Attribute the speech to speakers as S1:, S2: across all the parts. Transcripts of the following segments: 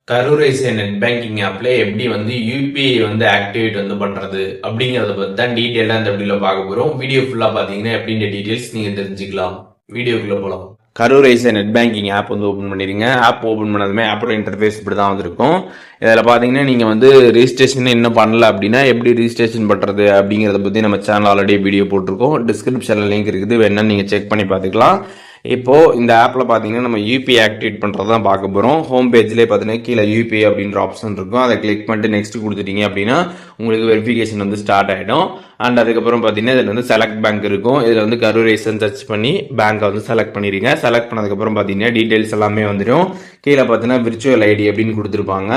S1: Karur ICI net banking ஆப்ல எப்படி வந்து யூபிஐ வந்து ஆக்டிவேட் வந்து பண்றது அப்படிங்கறத பத்தி தான் டீடைலா இந்த வீடியோல பார்க்க போறோம். வீடியோ ஃபுல்லா பாத்தீங்கன்னா எப்படின்ற டீடைல்ஸ் நீங்க தெரிஞ்சுக்கலாம். வீடியோக்குள்ள போலாம். Karur ICI net banking app வந்து ஓப்பன் பண்ணிடுங்க. ஆப் ஓப்பன் பண்ணதுமே ஆப்போட இன்டர்ஃபேஸ் இப்படி தான் வந்திருக்கும். இதில் பார்த்தீங்கன்னா நீங்கள் வந்து ரிஜிஸ்ட்ரேஷன் இன்னும் பண்ணல அப்படின்னா எப்படி ரிஜிஸ்ட்ரேஷன் பண்ணுறது அப்படிங்கிறத பற்றி நம்ம சேனல் ஆல்ரெடி வீடியோ போட்டிருக்கோம். டிஸ்கிரிப்ஷனில் லிங்க் இருக்குது, வேணா நீங்கள் செக் பண்ணி பார்த்துக்கலாம். இப்போ இந்த ஆப்ல பாத்தீங்கன்னா நம்ம யூபிஐ ஆக்டிவேட் பண்றது தான் பார்க்க போறோம். ஹோம் பேஜ்லேயே பார்த்தீங்கன்னா கீழே யூபிஐ அப்படின்ற ஆப்ஷன் இருக்கும். அதை கிளிக் பண்ணிட்டு நெக்ஸ்ட் கொடுத்துட்டீங்க அப்படின்னா உங்களுக்கு வெரிஃபிகேஷன் வந்து ஸ்டார்ட் ஆயிடும். அண்ட் அதுக்கப்புறம் பார்த்தீங்கன்னா இதில் வந்து செலக்ட் பேங்க் இருக்கும். இதில் வந்து கரூர் ஐசிஐ சர்ச் பண்ணி பேங்கை வந்து செலக்ட் பண்ணிடுங்க. செலக்ட் பண்ணதுக்கப்புறம் பார்த்தீங்கன்னா டீடைல்ஸ் எல்லாமே வந்துடும். கீழே பார்த்தீங்கன்னா விர்ச்சுவல் ஐடி அப்படின்னு கொடுத்துருப்பாங்க.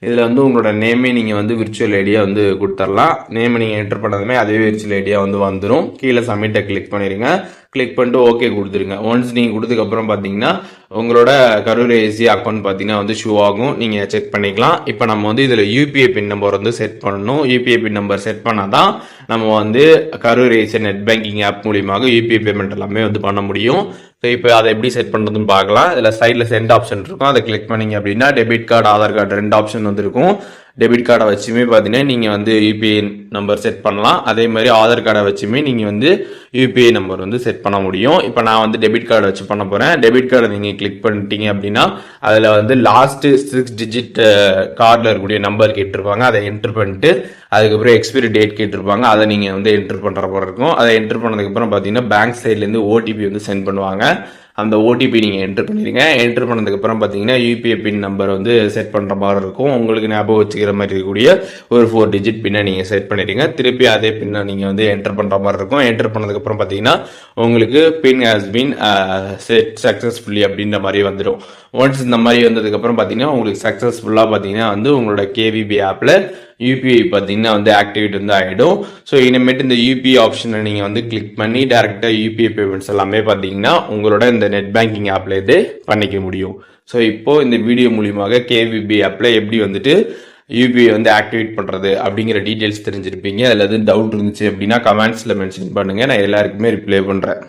S1: இதில் வந்து உங்களோட நேமே நீங்கள் வந்து விர்ச்சுவல் ஐடியா வந்து கொடுத்துடலாம். நேமை நீங்கள் என்டர் பண்ணதுமே அதுவே விர்ச்சுவல் ஐடியா வந்து வந்துடும். கீழே சப்மிட்டை கிளிக் பண்ணிடுங்க. கிளிக் பண்ணிட்டு ஓகே கொடுத்துருங்க. ஒன்ஸ் நீங்கள் கொடுத்ததுக்கப்புறம் பார்த்தீங்கன்னா உங்களோட கரூர் ஐசிஐ அக்கௌண்ட் பார்த்தீங்கன்னா வந்து ஷோ ஆகும். நீங்கள் செக் பண்ணிக்கலாம். இப்போ நம்ம வந்து இதில் யூபிஐ பின் நம்பர் வந்து செட் பண்ணணும். யூபிஐ பின் நம்பர் செட் பண்ணால் தான் நம்ம வந்து Karur ICI net banking app மூலியமாக யூபிஐ பேமெண்ட் எல்லாமே வந்து பண்ண முடியும். ஸோ இப்போ அதை எப்படி செட் பண்ணுறதுன்னு பார்க்கலாம். இதில் சைடில் சென்ட் ஆப்ஷன் இருக்கும். அதை கிளிக் பண்ணிங்க அப்படின்னா debit card, Aadhaar card 2 option வந்து இருக்கும். டெபிட் கார்டை வச்சுமே பார்த்தீங்கன்னா நீங்கள் வந்து யூபிஐ நம்பர் செட் பண்ணலாம். அதே மாதிரி ஆதார் கார்டை வச்சுமே நீங்கள் வந்து யூபிஐ நம்பர் வந்து செட் பண்ண முடியும். இப்போ நான் வந்து டெபிட் கார்டு வச்சு பண்ண போகிறேன். டெபிட் கார்டை நீங்கள் கிளிக் பண்ணிட்டீங்க அப்படின்னா அதில் வந்து லாஸ்ட் 6 டிஜிட் கார்டில் இருக்கக்கூடிய நம்பர் கேட்டிருப்பாங்க. அதை என்ட்ரு பண்ணிட்டு அதுக்கப்புறம் எக்ஸ்பைரி டேட் கேட்டிருப்பாங்க. அதை நீங்கள் வந்து என்ட்ரு பண்ணுற போகிற இருக்கும். அதை என்ட்ரு பண்ணதுக்கப்புறம் பார்த்தீங்கன்னா பேங்க் சைட்லேருந்து ஓடிபி வந்து சென்ட் பண்ணுவாங்க. அந்த ஓடிபி நீங்கள் என்ட்ரு பண்ணிடுங்க. என்ட்ரு பண்ணதுக்கப்புறம் பார்த்தீங்கன்னா யூபிஐ பின் நம்பர் வந்து செட் பண்ணுற மாதிரி இருக்கும். உங்களுக்கு ஞாபகம் வச்சுக்கிற மாதிரி இருக்கக்கூடிய ஒரு 4 டிஜிட் பின்னை நீங்கள் செட் பண்ணிடுங்க. திருப்பி அதே பின்னை நீங்கள் வந்து என்ட்ரு பண்ணுற மாதிரி இருக்கும். என்ட்ரு பண்ணதுக்கப்புறம் பார்த்தீங்கன்னா உங்களுக்கு பின் ஹாஸ் பீன் செட் சக்ஸஸ்ஃபுல்லி அப்படின்ற மாதிரி வந்துடும். ஒன்ஸ் இந்த மாதிரி வந்ததுக்கப்புறம் பார்த்தீங்கன்னா உங்களுக்கு சக்ஸஸ்ஃபுல்லாக பார்த்தீங்கன்னா வந்து உங்களோட கேவிபி ஆப்பில் யூபிஐ பார்த்தீங்கன்னா வந்து ஆக்டிவேட் வந்து ஆகிடும். ஸோ இனிமேட்டு இந்த யூபிஐ ஆப்ஷனை நீங்கள் வந்து கிளிக் பண்ணி டேரெக்டாக யூபிஐ பேமெண்ட்ஸ் எல்லாமே பார்த்தீங்கன்னா உங்களோட இந்த நெட் பேங்கிங் ஆப்பில் இது பண்ணிக்க முடியும். ஸோ இப்போ இந்த வீடியோ மூலியமாக கேவிபி ஆப்பில் எப்படி வந்துட்டு யூபிஐ வந்து ஆக்டிவேட் பண்ணுறது அப்படிங்கிற டீட்டெயில்ஸ் தெரிஞ்சிருப்பீங்க. அதில் எதுவும் டவுட் இருந்துச்சு அப்படின்னா கமெண்ட்ஸில் மென்ஷன் பண்ணுங்கள். நான் எல்லாருக்குமே ரிப்ளை பண்ணுறேன்.